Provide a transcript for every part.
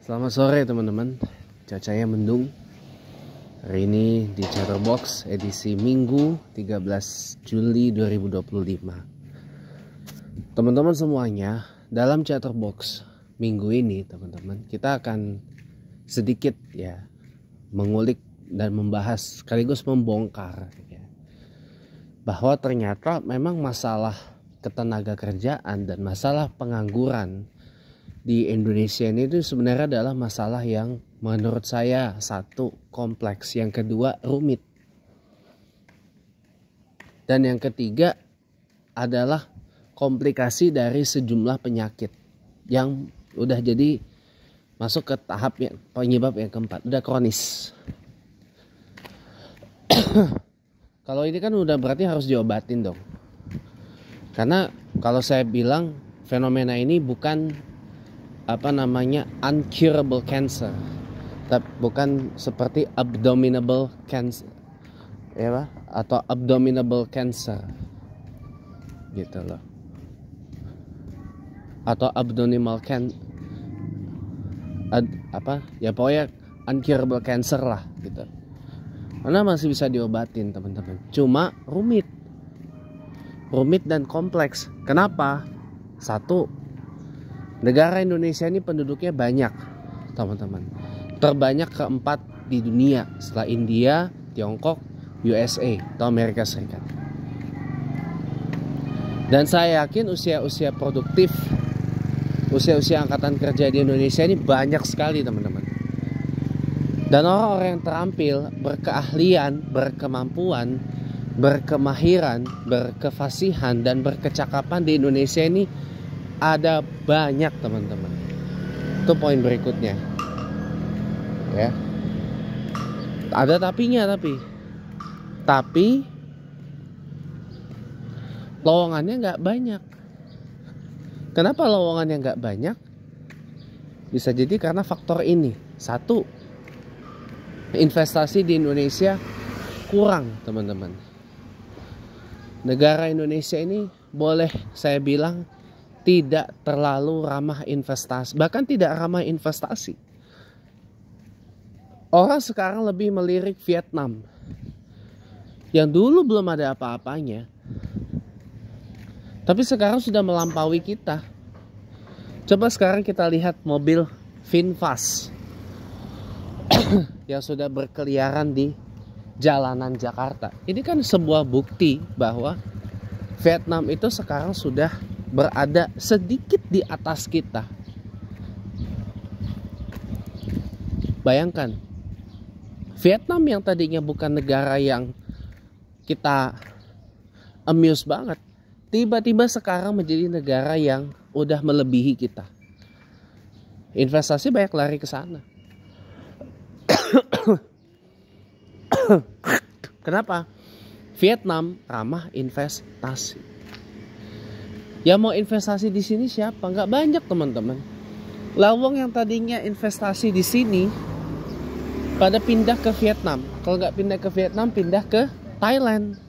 Selamat sore teman-teman. Cuacanya mendung. Hari ini di Chatterbox edisi Minggu 13 Juli 2025. Teman-teman semuanya, dalam Chatterbox minggu ini teman-teman, kita akan sedikit mengulik dan membahas sekaligus membongkar bahwa ternyata memang masalah ketenaga kerjaan dan masalah pengangguran di Indonesia ini itu sebenarnya adalah masalah yang menurut saya satu kompleks, yang kedua rumit, dan yang ketiga adalah komplikasi dari sejumlah penyakit yang udah jadi masuk ke tahap penyebab yang keempat, udah kronis. Kalau ini kan udah berarti harus diobatin dong. Karena kalau saya bilang fenomena ini bukan uncurable cancer, tapi bukan seperti abdominable cancer, atau abdominable cancer, gitu loh, atau abdominal pokoknya uncurable cancer lah, gitu. Karena masih bisa diobatin teman-teman, cuma rumit dan kompleks. Kenapa? Satu, negara Indonesia ini penduduknya banyak teman-teman, terbanyak keempat di dunia setelah India, Tiongkok, USA atau Amerika Serikat. Dan saya yakin usia produktif, usia angkatan kerja di Indonesia ini banyak sekali teman-teman. Dan orang-orang yang terampil, berkeahlian, berkemampuan, berkemahiran, berkefasihan dan berkecakapan di Indonesia ini ada banyak teman-teman. Itu poin berikutnya. Ya. Ada tapinya tapi lowongannya nggak banyak. Kenapa lowongannya nggak banyak? Bisa jadi karena faktor ini. Satu, investasi di Indonesia kurang teman-teman. Negara Indonesia ini boleh saya bilang tidak terlalu ramah investasi, bahkan tidak ramah investasi. Orang sekarang lebih melirik Vietnam yang dulu belum ada apa-apanya, tapi sekarang sudah melampaui kita. Coba sekarang kita lihat mobil VinFast yang sudah berkeliaran di jalanan Jakarta. Ini kan sebuah bukti bahwa Vietnam itu sekarang sudah berada sedikit di atas kita. Bayangkan, Vietnam yang tadinya bukan negara yang kita amuse banget, tiba-tiba sekarang menjadi negara yang udah melebihi kita. Investasi banyak lari ke sana. Kenapa? Vietnam ramah investasi. Ya mau investasi di sini siapa? Nggak banyak teman-teman. Lawang yang tadinya investasi di sini pada pindah ke Vietnam. Kalau nggak pindah ke Vietnam, pindah ke Thailand.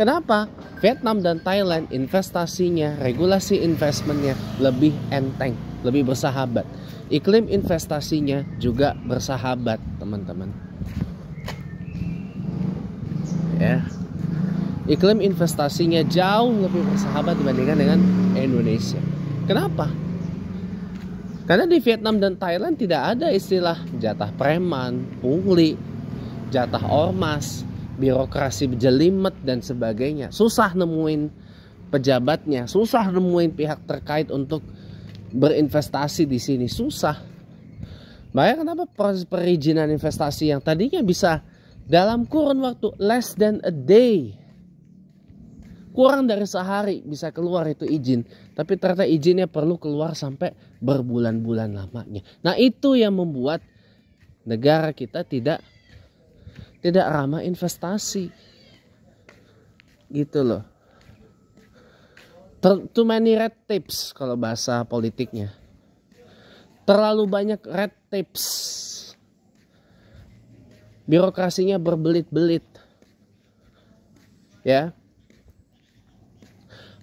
Kenapa? Vietnam dan Thailand investasinya, regulasi investmentnya lebih enteng, lebih bersahabat. Iklim investasinya juga bersahabat teman-teman. Ya. Iklim investasinya jauh lebih bersahabat dibandingkan dengan Indonesia. Kenapa? Karena di Vietnam dan Thailand tidak ada istilah jatah preman, pungli, jatah ormas, birokrasi jelimet dan sebagainya. Susah nemuin pejabatnya, susah nemuin pihak terkait untuk berinvestasi di sini, susah. Makanya kenapa proses perizinan investasi yang tadinya bisa dalam kurun waktu less than a day, kurang dari sehari bisa keluar itu izin, tapi ternyata izinnya perlu keluar sampai berbulan-bulan lamanya. Nah itu yang membuat negara kita tidak ramah investasi, gitu loh. Too many red tapes kalau bahasa politiknya. Terlalu banyak red tapes. Birokrasinya berbelit-belit. Ya.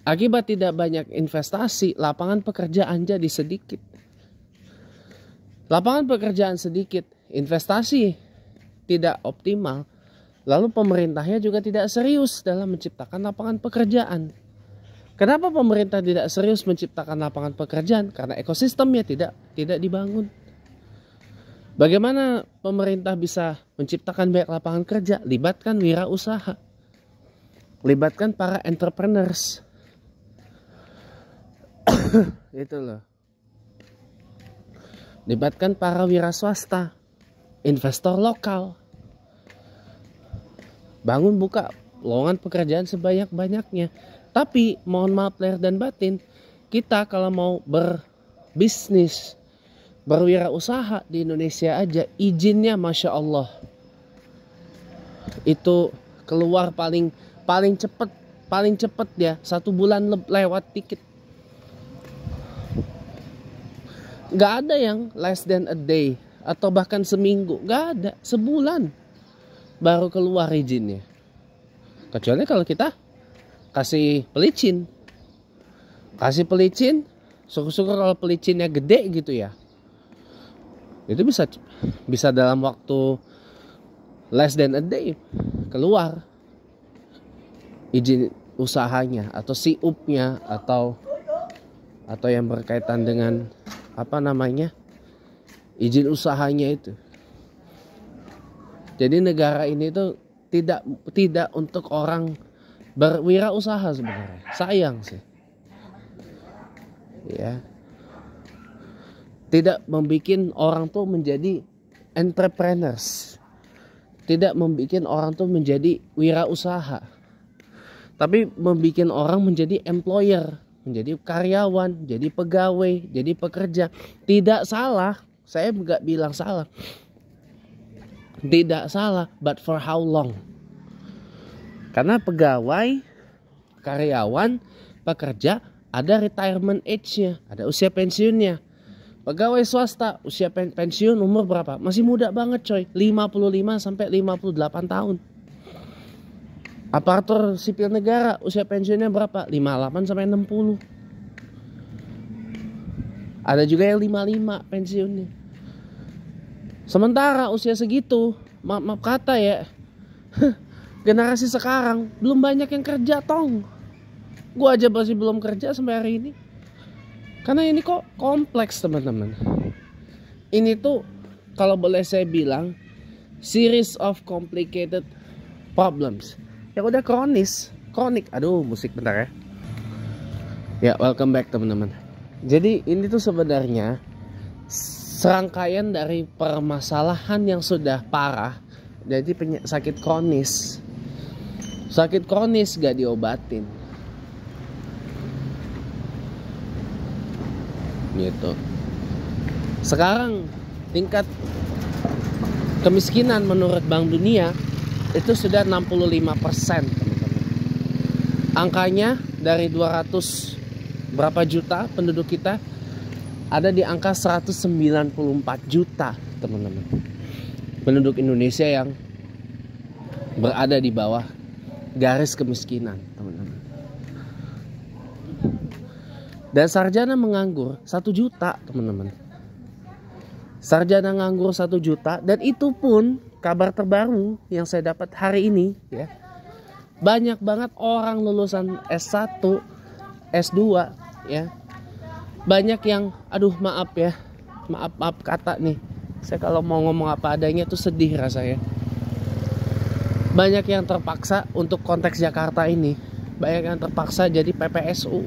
Akibat tidak banyak investasi, lapangan pekerjaan jadi sedikit. Lapangan pekerjaan sedikit, investasi tidak optimal, lalu pemerintahnya juga tidak serius dalam menciptakan lapangan pekerjaan. Kenapa pemerintah tidak serius menciptakan lapangan pekerjaan? Karena ekosistemnya tidak dibangun. Bagaimana pemerintah bisa menciptakan banyak lapangan kerja? Libatkan wirausaha. Libatkan para entrepreneurs. Itu loh. Libatkan para wira swasta, investor lokal. Bangun buka lowongan pekerjaan sebanyak-banyaknya. Tapi mohon maaf lahir dan batin, kita kalau mau berbisnis, berwirausaha di Indonesia aja, izinnya Masya Allah itu keluar paling cepet ya 1 bulan lewat dikit. Gak ada yang less than a day atau bahkan seminggu, gak ada, sebulan baru keluar izinnya. Kecuali kalau kita kasih pelicin, syukur-syukur kalau pelicinnya gede gitu ya, itu bisa dalam waktu less than a day keluar izin usahanya atau siupnya atau yang berkaitan dengan izin usahanya itu. Jadi negara ini tuh tidak untuk orang berwirausaha sebenarnya. Sayang sih. Ya. Tidak membuat orang tuh menjadi entrepreneurs. Tidak membuat orang tuh menjadi wirausaha. Tapi membuat orang menjadi employer, menjadi karyawan, jadi pegawai, jadi pekerja. Tidak salah, saya nggak bilang salah. Tidak salah, but for how long? Karena pegawai, karyawan, pekerja ada retirement age-nya, ada usia pensiunnya. Pegawai swasta usia pensiun umur berapa? Masih muda banget coy, 55 sampai 58 tahun. Aparatur sipil negara usia pensiunnya berapa? 58 sampai 60. Ada juga yang 55 pensiunnya. Sementara usia segitu, maaf kata ya, generasi sekarang belum banyak yang kerja tong. Gua aja masih belum kerja sampai hari ini. Karena ini kok kompleks teman-teman. Ini tuh kalau boleh saya bilang series of complicated problems. Yang udah kronik. Aduh, musik bentar ya. Ya, welcome back teman-teman. Jadi ini tuh sebenarnya serangkaian dari permasalahan yang sudah parah. Jadi sakit kronis. Sakit kronis gak diobatin. Gitu. Sekarang tingkat kemiskinan menurut Bank Dunia itu sudah 65%, teman-teman. Angkanya dari 200 berapa juta penduduk kita ada di angka 194 juta, teman-teman. Penduduk Indonesia yang berada di bawah garis kemiskinan, teman-teman. Dan sarjana menganggur 1 juta, teman-teman. Sarjana nganggur 1 juta, dan itu pun kabar terbaru yang saya dapat hari ini ya. Banyak banget orang lulusan S1, S2 ya. Banyak yang maaf kata nih. Saya kalau mau ngomong apa adanya tuh sedih rasanya. Banyak yang terpaksa untuk konteks Jakarta ini. Banyak yang terpaksa jadi PPSU.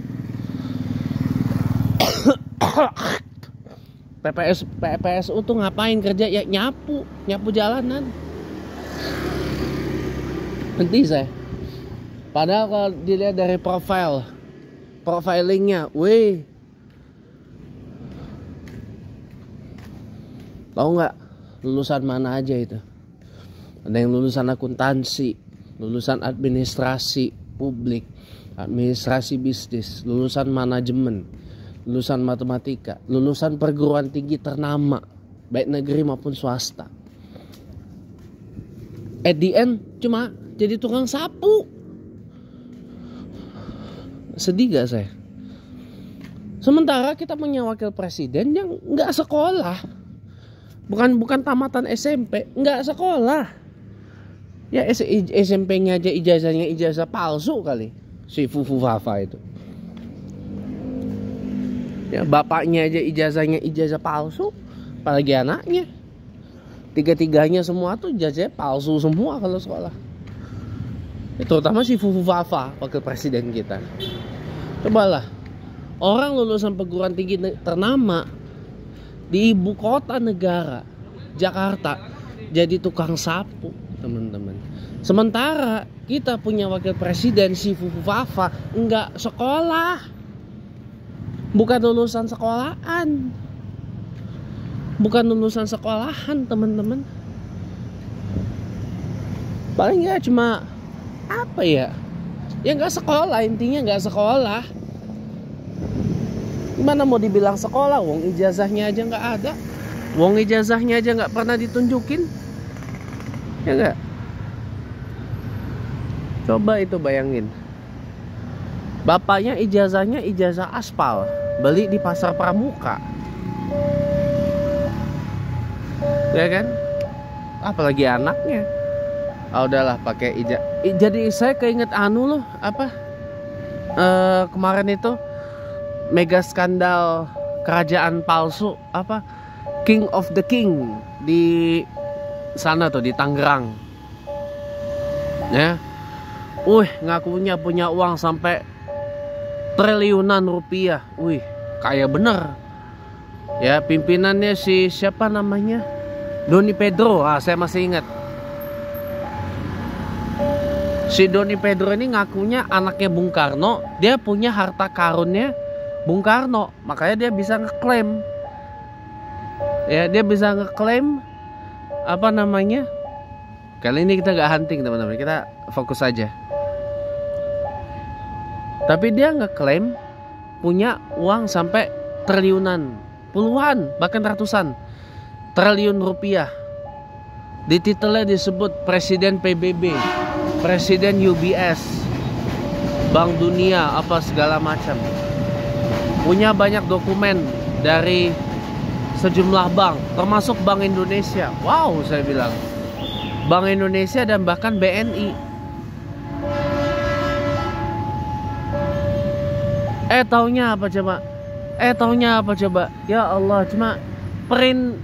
PPSU tuh ngapain kerja ya? Nyapu jalanan. Nanti saya. Padahal kalau dilihat dari profilingnya, tahu nggak lulusan mana aja itu? Ada yang lulusan akuntansi, lulusan administrasi publik, administrasi bisnis, lulusan manajemen, lulusan matematika, lulusan perguruan tinggi ternama, baik negeri maupun swasta. At the end cuma jadi tukang sapu. Sedih gak saya? Sementara kita punya wakil presiden yang gak sekolah, bukan tamatan SMP, nggak sekolah. Ya SMP-nya aja ijazahnya ijazah palsu kali si Fufu Fafa itu. Ya bapaknya aja ijazahnya ijazah palsu, apalagi anaknya. Tiga-tiganya semua tuh ijazahnya palsu semua kalau sekolah. Ya, terutama si Fufu Fafa, wakil presiden kita. Cobalah, orang lulusan perguruan tinggi ternama di ibu kota negara Jakarta jadi tukang sapu, teman-teman. Sementara kita punya wakil presiden si Fufu Fafa nggak sekolah, bukan lulusan sekolahan, bukan lulusan sekolahan, teman-teman. Paling ya cuma apa ya? Ya nggak sekolah, intinya nggak sekolah. Gimana mau dibilang sekolah? Wong ijazahnya aja nggak ada, wong ijazahnya aja nggak pernah ditunjukin, ya nggak? Coba itu bayangin, bapaknya ijazahnya ijazah aspal, beli di pasar pramuka, ya kan? Apalagi anaknya. Ah udahlah pakai jadi saya keinget loh, apa kemarin itu mega skandal kerajaan palsu, apa King of the King di sana tuh di Tangerang, ya. Ngakunya punya uang sampai triliunan rupiah. Kaya bener. Ya, pimpinannya si siapa namanya? Doni Pedro. Saya masih ingat. Si Doni Pedro ini ngakunya anaknya Bung Karno, dia punya harta karunnya Bung Karno, makanya dia bisa ngeklaim. Ya, dia bisa ngeklaim apa namanya? Kali ini kita nggak hunting, teman-teman, kita fokus aja. Tapi dia ngeklaim punya uang sampai triliunan, puluhan, bahkan ratusan triliun rupiah. Di titelnya disebut Presiden PBB, Presiden UBS, Bank Dunia, apa segala macam. Punya banyak dokumen dari sejumlah bank, termasuk Bank Indonesia. Wow, saya bilang Bank Indonesia dan bahkan BNI. Taunya apa coba? Ya Allah, cuma print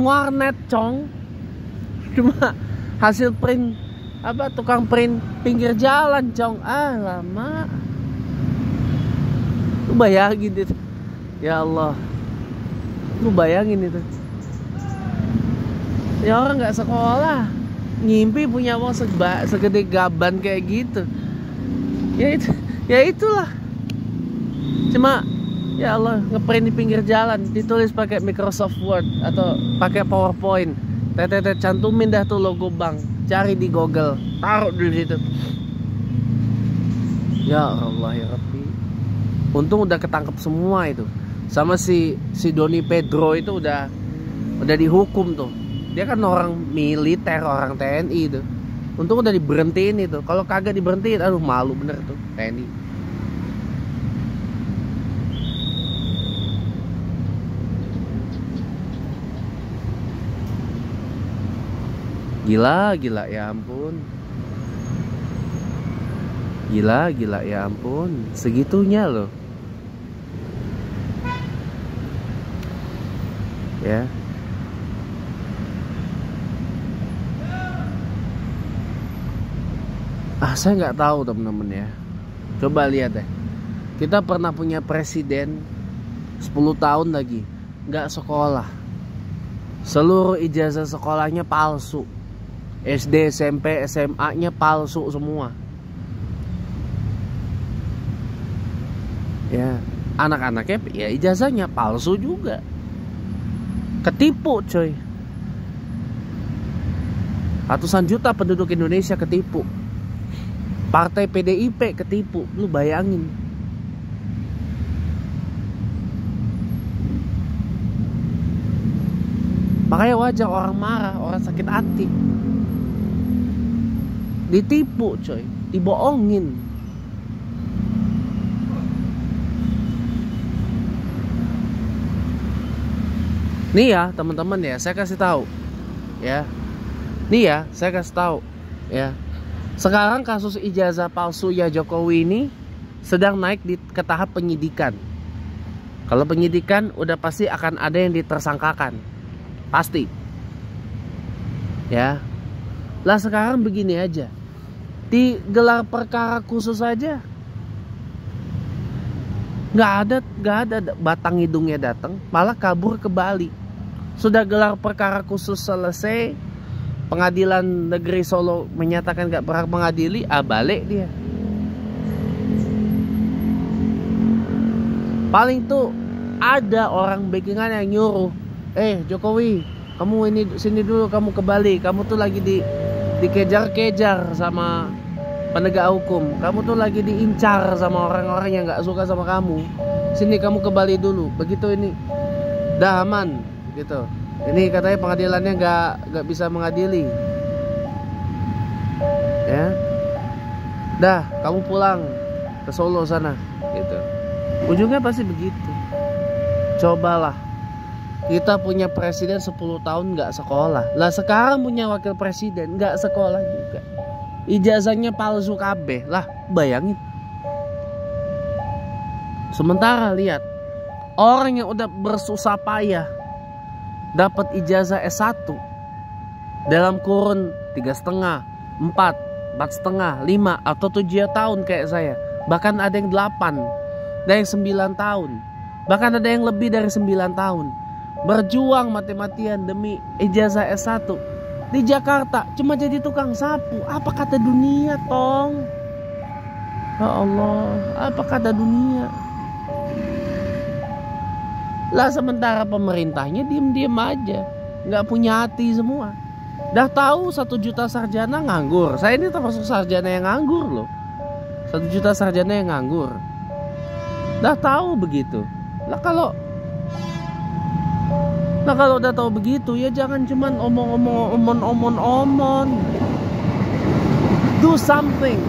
warnet, cong. Cuma hasil print apa, tukang print pinggir jalan, cong. Lama. Lu bayangin itu. Ya Allah. Lu bayangin itu. Ya orang nggak sekolah, ngimpi punya uang segede gaban kayak gitu. Ya itulah. Cuma ya Allah, ngeprint di pinggir jalan, ditulis pakai Microsoft Word atau pakai PowerPoint. Cantumin dah tuh logo bank, cari di Google, taruh di situ. Ya Allah ya Rabbi. Untung udah ketangkep semua itu. Sama si Doni Pedro itu udah dihukum tuh. Dia kan orang militer, orang TNI itu. Untung udah diberhentiin itu. Kalau kagak diberhentiin, aduh malu bener tuh TNI. Gila ya ampun. Gila ya ampun. Segitunya loh. Ya. Saya nggak tahu, teman-teman ya. Coba lihat deh. Kita pernah punya presiden 10 tahun lagi nggak sekolah. Seluruh ijazah sekolahnya palsu. SD, SMP, SMA-nya palsu semua. Ya, anak-anaknya ya ijazahnya palsu juga. Ketipu, coy. Ratusan juta penduduk Indonesia ketipu. Partai PDIP ketipu. Lu bayangin. Makanya wajar orang marah, orang sakit hati. Ditipu, coy, dibohongin. Nih ya teman-teman ya, saya kasih tahu ya. Nih ya, saya kasih tahu ya. Sekarang kasus ijazah palsu ya Jokowi ini sedang naik ke tahap penyidikan. Kalau penyidikan udah pasti akan ada yang ditersangkakan. Pasti. Ya. Lah sekarang begini aja. Digelar perkara khusus aja. Nggak ada batang hidungnya datang, malah kabur ke Bali. Sudah gelar perkara khusus selesai, Pengadilan Negeri Solo menyatakan nggak berhak mengadili, balik dia. Paling tuh ada orang backingan yang nyuruh, Jokowi, kamu ini sini dulu, kamu ke Bali, kamu tuh lagi dikejar-kejar sama penegak hukum, kamu tuh lagi diincar sama orang-orang yang nggak suka sama kamu, sini kamu ke Bali dulu, begitu ini dah aman gitu. Ini katanya pengadilannya nggak bisa mengadili, ya dah kamu pulang ke Solo sana gitu. Ujungnya pasti begitu. Cobalah, kita punya presiden 10 tahun nggak sekolah, lah sekarang punya wakil presiden nggak sekolah juga, ijazahnya palsu kabeh. Lah bayangin. Sementara lihat orang yang udah bersusah payah dapat ijazah S1 dalam kurun 3,5, 4,5, 5 atau 7 tahun kayak saya. Bahkan ada yang 8, ada yang 9 tahun, bahkan ada yang lebih dari 9 tahun. Berjuang mati-matian demi ijazah S1 di Jakarta cuma jadi tukang sapu. Apa kata dunia, tong? Ya Allah, apa kata dunia? Lah sementara pemerintahnya diem-diem aja, nggak punya hati semua. Dah tahu 1 juta sarjana nganggur. Saya ini termasuk sarjana yang nganggur loh. 1 juta sarjana yang nganggur. Dah tahu begitu. Lah kalau udah tahu begitu ya jangan cuman omong-omong. Do something.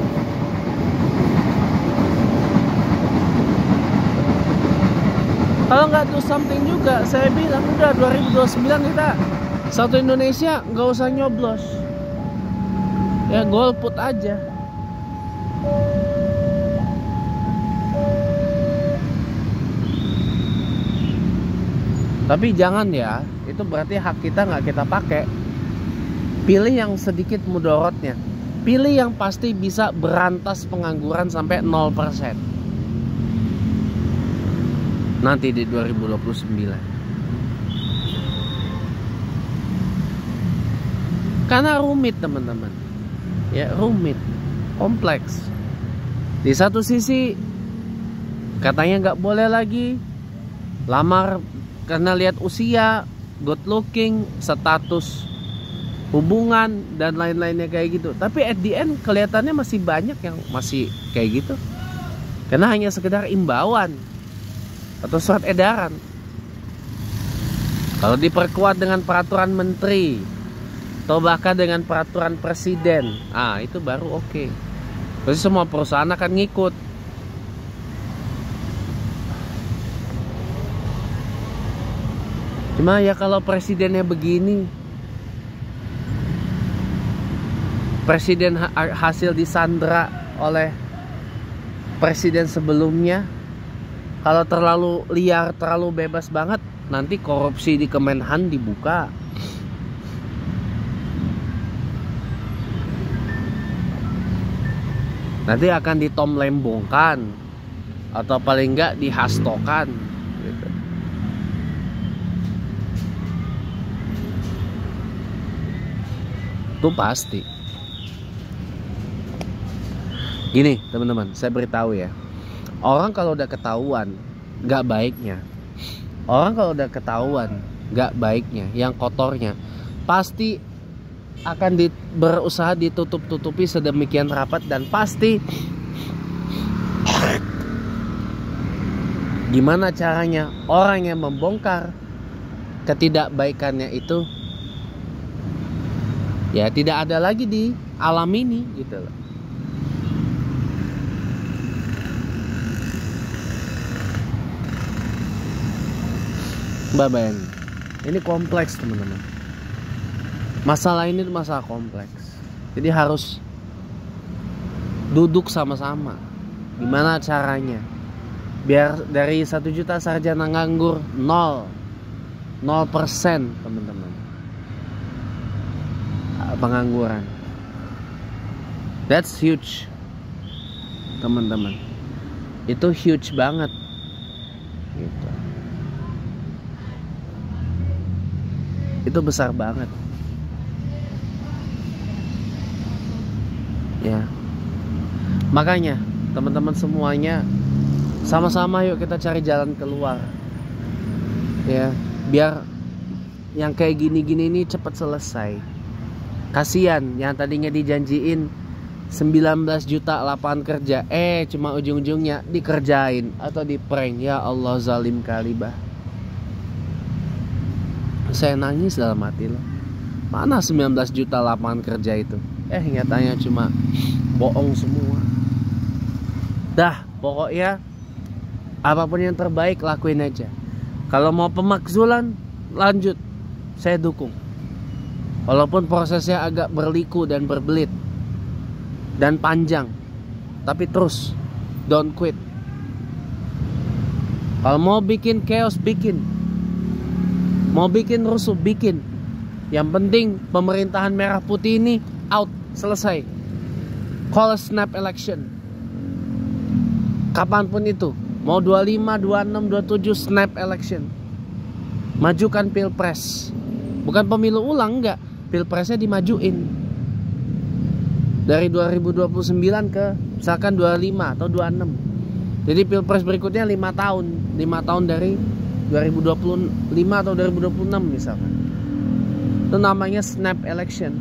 Kalau nggak do something juga, saya bilang udah 2029 kita satu Indonesia nggak usah nyoblos, ya golput aja. Tapi jangan ya, itu berarti hak kita nggak kita pakai. Pilih yang sedikit mudorotnya, pilih yang pasti bisa berantas pengangguran sampai 0%. Nanti di 2029. Karena rumit teman-teman. Ya rumit, kompleks. Di satu sisi katanya nggak boleh lagi lamar karena lihat usia, good looking, status hubungan dan lain-lainnya kayak gitu. Tapi at the end kelihatannya masih banyak yang masih kayak gitu. Karena hanya sekedar imbauan atau surat edaran. Kalau diperkuat dengan peraturan menteri atau bahkan dengan peraturan presiden, itu baru oke. Terus semua perusahaan akan ngikut. Cuma ya kalau presidennya begini, presiden hasil disandra oleh presiden sebelumnya, kalau terlalu liar, terlalu bebas banget, nanti korupsi di Kemenhan dibuka. Nanti akan ditomlembongkan atau paling enggak dihastokan gitu. Itu pasti. Gini teman-teman, saya beritahu ya. Orang kalau udah ketahuan gak baiknya, yang kotornya, pasti akan berusaha ditutup-tutupi sedemikian rapat. Dan pasti gimana caranya orang yang membongkar ketidakbaikannya itu ya tidak ada lagi di alam ini gitu loh. Bayangin Ini kompleks teman-teman. Masalah ini masalah kompleks. Jadi harus duduk sama-sama. Gimana caranya? Biar dari 1 juta sarjana nganggur 0% teman-teman. Pengangguran. That's huge. Teman-teman. Itu huge banget. Gitu. Itu besar banget. Ya. Makanya teman-teman semuanya sama-sama yuk kita cari jalan keluar. Ya, biar yang kayak gini-gini ini cepat selesai. Kasian yang tadinya dijanjiin 19 juta lapangan kerja, cuma ujung-ujungnya dikerjain atau di prank. Ya Allah, zalim kali bah. Saya nangis dalam hati loh. Mana 19 juta lapangan kerja itu? Nyatanya cuma bohong semua. Dah, pokoknya apapun yang terbaik lakuin aja. Kalau mau pemakzulan, lanjut, saya dukung. Walaupun prosesnya agak berliku dan berbelit dan panjang, tapi terus, don't quit. Kalau mau bikin chaos, bikin. Mau bikin rusuh, bikin. Yang penting pemerintahan merah putih ini out, selesai. Call a snap election. Kapanpun itu, mau 25, 26, 27 snap election. Majukan pilpres. Bukan pemilu ulang, enggak. Pilpresnya dimajuin. Dari 2029 ke misalkan 25 atau 26. Jadi pilpres berikutnya 5 tahun. 5 tahun dari 2025 atau 2026 misalkan. Itu namanya snap election.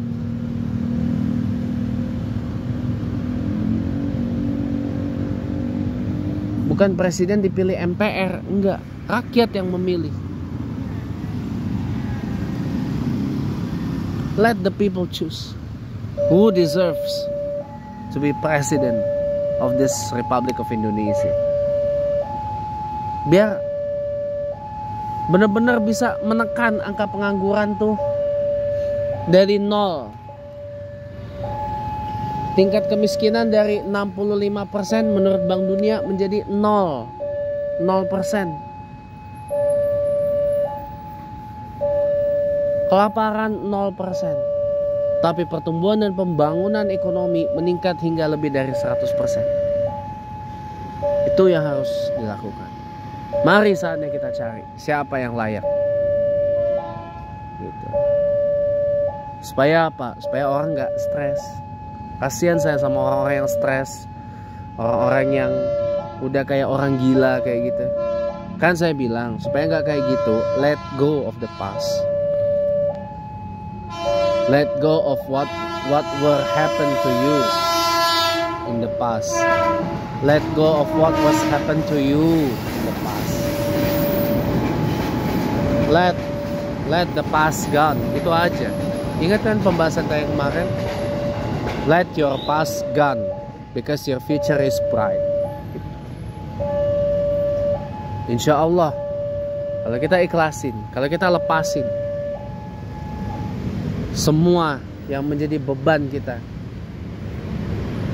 Bukan presiden dipilih MPR, enggak. Rakyat yang memilih. Let the people choose who deserves to be president of this Republic of Indonesia. Biar benar-benar bisa menekan angka pengangguran tuh dari 0. Tingkat kemiskinan dari 65% menurut Bank Dunia menjadi 0%. Kelaparan 0%. Tapi pertumbuhan dan pembangunan ekonomi meningkat hingga lebih dari 100%. Itu yang harus dilakukan. Mari saatnya kita cari siapa yang layak. Gitu. Supaya apa? Supaya orang gak stres. Kasihan saya sama orang-orang yang stres, orang-orang yang udah kayak orang gila kayak gitu. Kan saya bilang supaya gak kayak gitu, let go of the past. Let go of what will happen to you in the past. Let go of what was happened to you in the past. Let the past gone. Itu aja. Ingat kan pembahasan saya kemarin? Let your past gone because your future is bright. Insya Allah, kalau kita ikhlasin, kalau kita lepasin semua yang menjadi beban kita,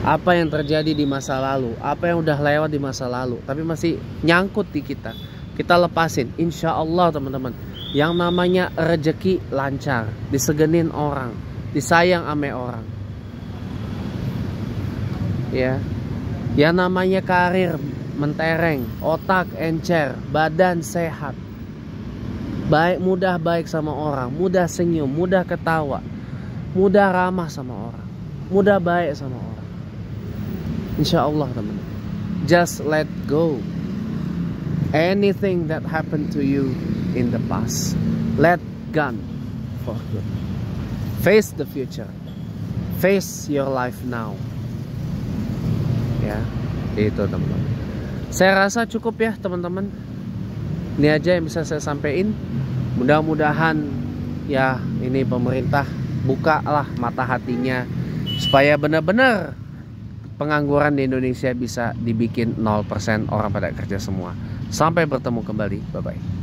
apa yang terjadi di masa lalu, apa yang udah lewat di masa lalu, tapi masih nyangkut di kita, kita lepasin. Insya Allah teman-teman, yang namanya rezeki lancar, disegenin orang, disayang ame orang. Ya, yang namanya karir mentereng, otak encer, badan sehat, mudah baik sama orang, mudah senyum, mudah ketawa, mudah ramah sama orang, mudah baik sama orang. Insya Allah teman-teman, just let go anything that happened to you in the past. Let go for good. Face the future. Face your life now. Ya, itu teman-teman. Saya rasa cukup ya teman-teman. Ini aja yang bisa saya sampaikan. Mudah-mudahan ya ini pemerintah bukalah mata hatinya supaya benar-benar pengangguran di Indonesia bisa dibikin 0%, orang pada kerja semua. Sampai bertemu kembali. Bye-bye.